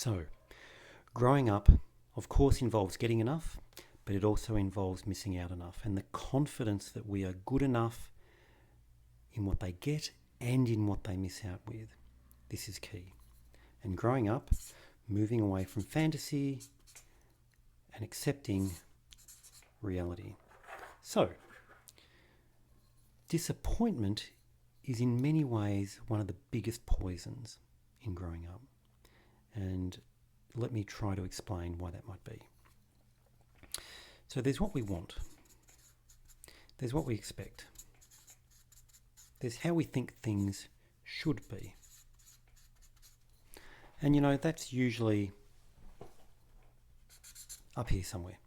So, growing up, of course, involves getting enough, but it also involves missing out enough. And the confidence that we are good enough in what they get and in what they miss out with. This is key. And growing up, moving away from fantasy and accepting reality. So, disappointment is in many ways one of the biggest poisons in growing up. And let me try to explain why that might be. So there's what we want. There's what we expect. There's how we think things should be. And you know, that's usually up here somewhere.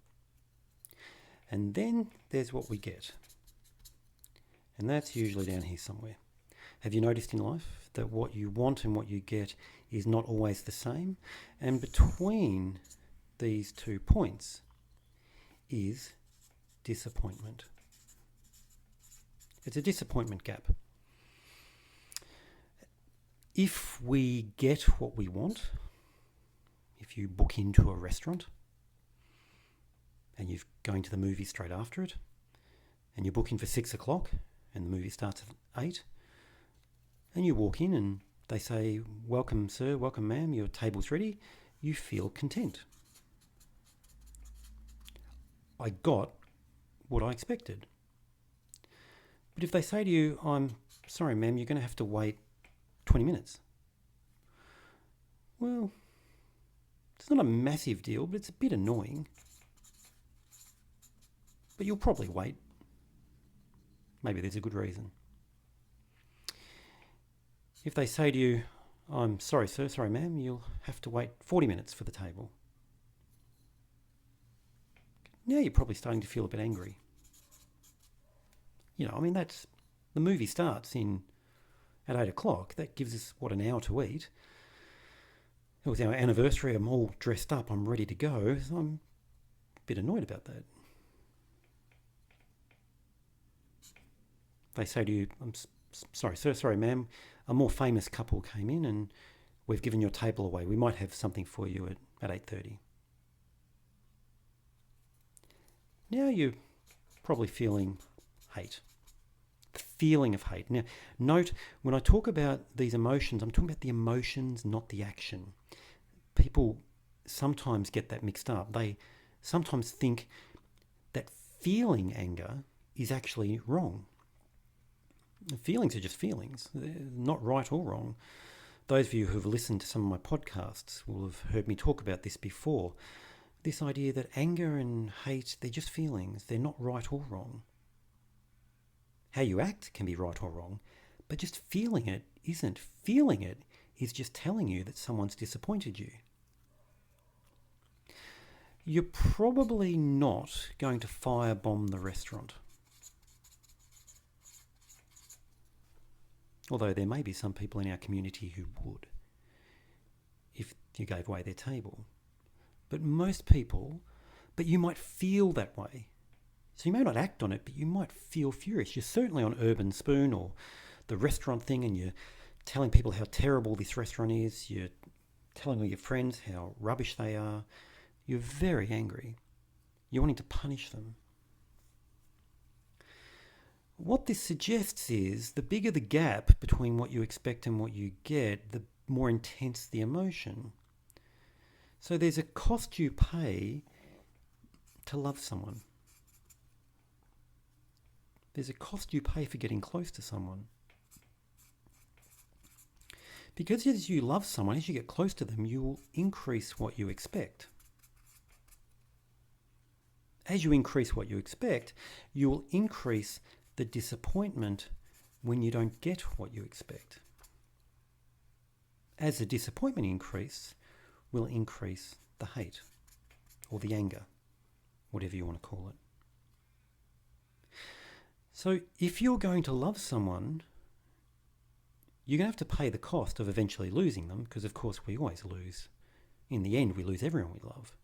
And then there's what we get. And that's usually down here somewhere. Have you noticed in life that what you want and what you get is not always the same? And between these 2 points is disappointment. It's a disappointment gap. If we get what we want, if you book into a restaurant and you're going to the movie straight after it, and you're booking for 6 o'clock and the movie starts at 8, and you walk in and they say, "Welcome, sir, welcome, ma'am, your table's ready," you feel content. I got what I expected. But if they say to you, "I'm sorry, ma'am, you're going to have to wait 20 minutes. Well, it's not a massive deal, but it's a bit annoying. But you'll probably wait. Maybe there's a good reason. If they say to you, "I'm sorry, sir, sorry, ma'am, you'll have to wait 40 minutes for the table." Now you're probably starting to feel a bit angry. You know, I mean, that's the movie starts at 8 o'clock. That gives us, an hour to eat. It was our anniversary. I'm all dressed up. I'm ready to go. So I'm a bit annoyed about that. They say to you, "I'm sorry, sir, sorry, ma'am, a more famous couple came in and we've given your table away. We might have something for you at 8:30. Now you're probably feeling hate. The feeling of hate. Now, note, when I talk about these emotions, I'm talking about the emotions, not the action. People sometimes get that mixed up. They sometimes think that feeling anger is actually wrong. Feelings are just feelings. They're not right or wrong. Those of you who have listened to some of my podcasts will have heard me talk about this before. This idea that anger and hate, they're just feelings. They're not right or wrong. How you act can be right or wrong, but just feeling it isn't. Feeling it is just telling you that someone's disappointed you. You're probably not going to firebomb the restaurant. Although there may be some people in our community who would, if you gave away their table. But most people, but you might feel that way. So you may not act on it, but you might feel furious. You're certainly on Urban Spoon or the restaurant thing and you're telling people how terrible this restaurant is. You're telling all your friends how rubbish they are. You're very angry. You're wanting to punish them. What this suggests is the bigger the gap between what you expect and what you get, the more intense the emotion. So there's a cost you pay to love someone. There's a cost you pay for getting close to someone. Because as you love someone, as you get close to them, you will increase what you expect. As you increase what you expect, you will increase the disappointment when you don't get what you expect. As the disappointment increases, will increase the hate or the anger, whatever you want to call it. So if you're going to love someone, you're going to have to pay the cost of eventually losing them, because of course we always lose. In the end, we lose everyone we love.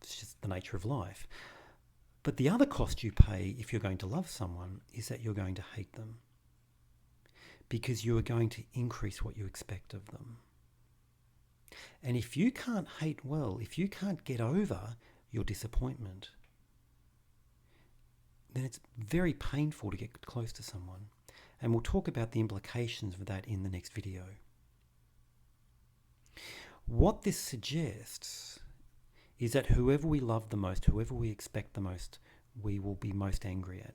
It's just the nature of life. But the other cost you pay if you're going to love someone is that you're going to hate them, because you are going to increase what you expect of them. And if you can't hate well, if you can't get over your disappointment, then it's very painful to get close to someone. And we'll talk about the implications of that in the next video. What this suggests is that whoever we love the most, whoever we expect the most, we will be most angry at.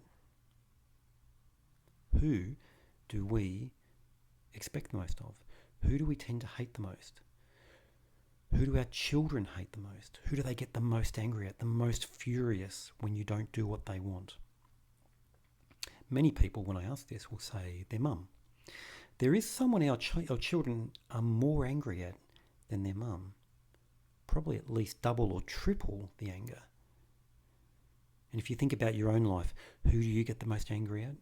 Who do we expect the most of? Who do we tend to hate the most? Who do our children hate the most? Who do they get the most angry at, the most furious when you don't do what they want? Many people, when I ask this, will say their mum. There is someone our children are more angry at than their mum. Probably at least double or triple the anger. And if you think about your own life, who do you get the most angry at?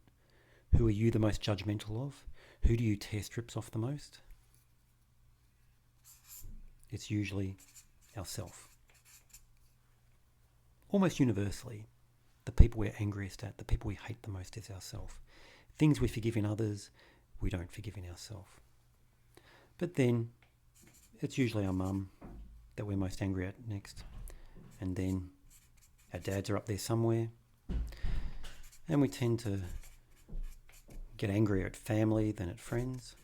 Who are you the most judgmental of? Who do you tear strips off the most? It's usually ourself. Almost universally, the people we're angriest at, the people we hate the most is ourselves. Things we forgive in others, we don't forgive in ourselves. But then, it's usually our mum that we're most angry at next. And then our dads are up there somewhere. And we tend to get angrier at family than at friends.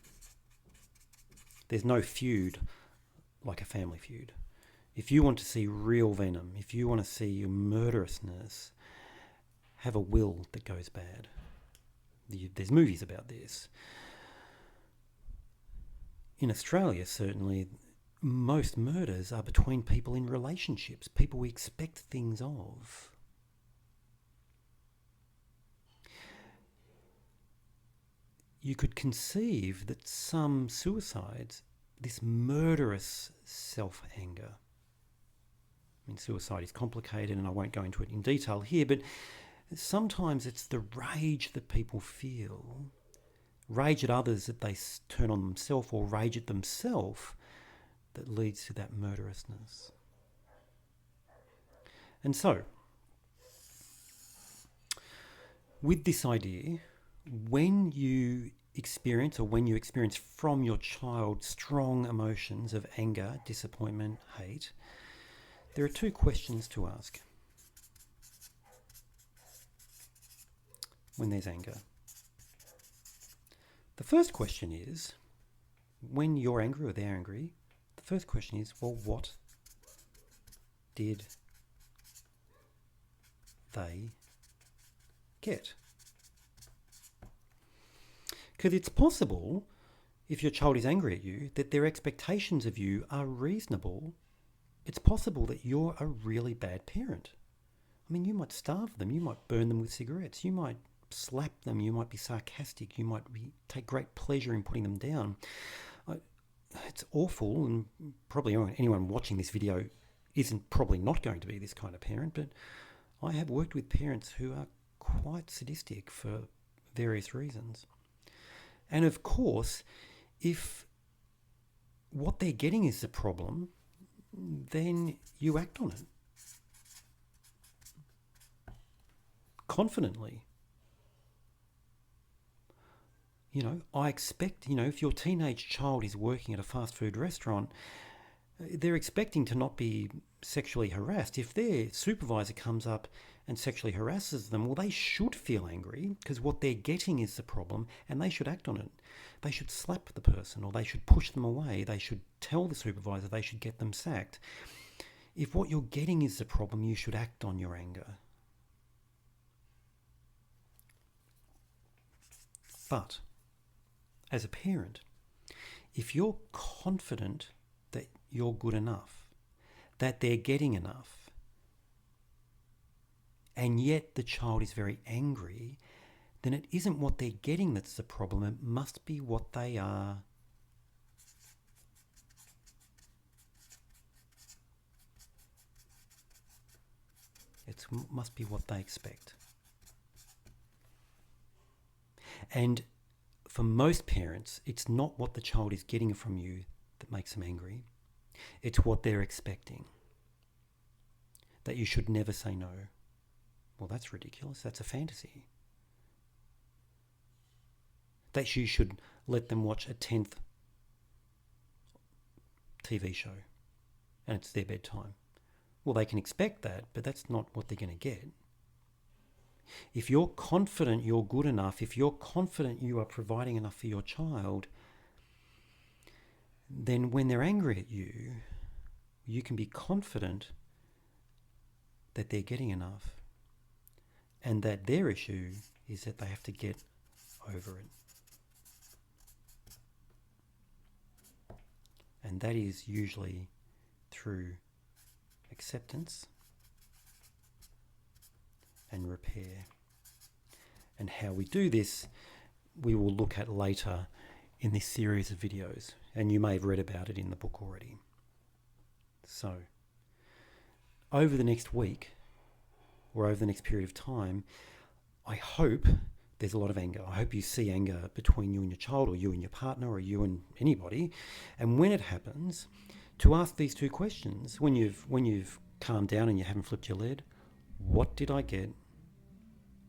There's no feud like a family feud. If you want to see real venom, if you want to see murderousness, have a will that goes bad. There's movies about this. In Australia, certainly, most murders are between people in relationships, people we expect things of. You could conceive that some suicides, this murderous self-anger. I mean, suicide is complicated and I won't go into it in detail here, but sometimes it's the rage that people feel, rage at others that they turn on themselves, or rage at themselves, that leads to that murderousness. And so, with this idea, when you experience from your child strong emotions of anger, disappointment, hate, there are two questions to ask when there's anger. The first question is, when you're angry or they're angry, the first question is, well, what did they get? Because it's possible, if your child is angry at you, that their expectations of you are reasonable. It's possible that you're a really bad parent. I mean, you might starve them, you might burn them with cigarettes, you might slap them, you might be sarcastic, you might take great pleasure in putting them down. It's awful, and probably anyone watching this video isn't probably not going to be this kind of parent, but I have worked with parents who are quite sadistic for various reasons. And of course, if what they're getting is the problem, then you act on it confidently. I expect, if your teenage child is working at a fast food restaurant, they're expecting to not be sexually harassed. If their supervisor comes up and sexually harasses them, well, they should feel angry because what they're getting is the problem and they should act on it. They should slap the person, or they should push them away. They should tell the supervisor, they should get them sacked. If what you're getting is the problem, you should act on your anger. But as a parent, if you're confident that you're good enough, that they're getting enough, and yet the child is very angry, then it isn't what they're getting that's the problem. It must be what they are must be what they expect. And for most parents, it's not what the child is getting from you that makes them angry. It's what they're expecting. That you should never say no. Well, that's ridiculous. That's a fantasy. That you should let them watch a tenth TV show and it's their bedtime. Well, they can expect that, but that's not what they're going to get. If you're confident you're good enough, if you're confident you are providing enough for your child, then when they're angry at you, you can be confident that they're getting enough and that their issue is that they have to get over it. And that is usually through acceptance and repair. And how we do this, we will look at later in this series of videos. And you may have read about it in the book already. So, over the next week, or over the next period of time, I hope there's a lot of anger. I hope you see anger between you and your child, or you and your partner, or you and anybody. And when it happens, to ask these two questions, when you've calmed down and you haven't flipped your lid, what did I get?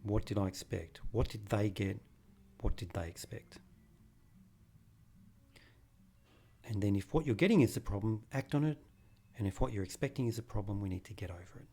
What did I expect? What did they get? What did they expect? And then if what you're getting is the problem, act on it. And if what you're expecting is a problem, we need to get over it.